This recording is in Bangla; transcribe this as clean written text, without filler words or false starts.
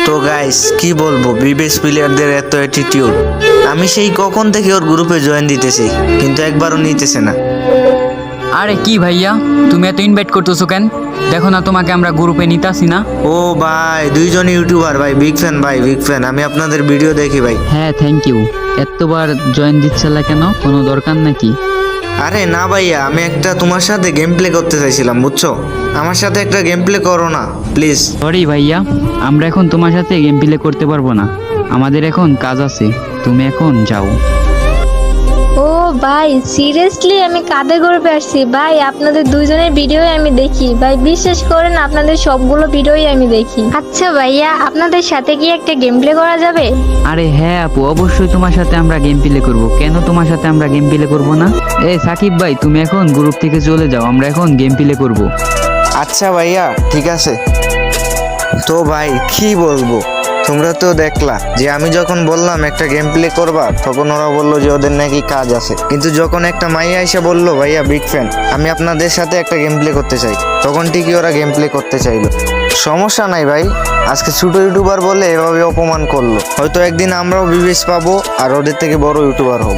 তো গাইস কি বলবো, বিবেস প্লেয়ারদের এত অ্যাটিটিউড। আমি সেই কখন থেকে ওর গ্রুপে জয়েন দিতেছি, কিন্তু একবারও নিতেছে না। আরে কি ভাইয়া, তুমি এত ইনভাইট করতেছো কেন? দেখো না তোমাকে আমরা গ্রুপে নিতে আসি না? ও ভাই, দুইজন ইউটিউবার ভাই, বিগ ফ্যান ভাই, বিগ ফ্যান। আমি আপনাদের ভিডিও দেখি ভাই। হ্যাঁ থ্যাংক ইউ। এতবার জয়েন দিচ্ছে না কেন, কোনো দরকার নাকি? আরে না ভাইয়া, আমি একটা তোমার সাথে গেম প্লে করতে চাইছিলাম, বুঝছো? আমার সাথে একটা গেম প্লে করো না প্লিজ। সরি ভাইয়া, আমরা এখন তোমার সাথে গেম প্লে করতে পারবো না, আমাদের এখন কাজ আছে, তুমি এখন যাও। ও ভাই, সিরিয়াসলি আমি কাদের গ্রুপে আসছি ভাই? আপনাদের দুইজনের ভিডিওই আমি দেখি ভাই, বিশ্বাস করেন আপনাদের সবগুলো ভিডিওই আমি দেখি। আচ্ছা ভাইয়া, আপনাদের সাথে কি একটা গেম প্লে করা যাবে? আরে হ্যাঁ আপু, অবশ্যই তোমার সাথে আমরা গেম প্লে করব। কেন তোমার সাথে আমরা গেম প্লে করব না? সাকিব ভাই, তুমি এখন গ্রুপ থেকে চলে যাও, আমরা এখন গেম প্লে করব। আচ্ছা ভাইয়া, ঠিক আছে। তো ভাই কি বলবো, তোমরা তো দেখলা যে আমি যখন বললাম একটা গেম প্লে করবা, তখন ওরা বললো যে ওদের নাকি কাজ আছে। কিন্তু যখন একটা মাইয়া এসে বললো ভাইয়া বিগ ফ্যান, আমি আপনাদের সাথে একটা গেম প্লে করতে চাই, তখন ঠিকই ওরা গেম প্লে করতে চাইলো। সমস্যা নাই ভাই, আজকে ছোট ইউটিউবার বলে এভাবে অপমান করলো, হয়তো একদিন আমরাও বিবেচ পাবো আর ওদের থেকে বড় ইউটিউবার হবো।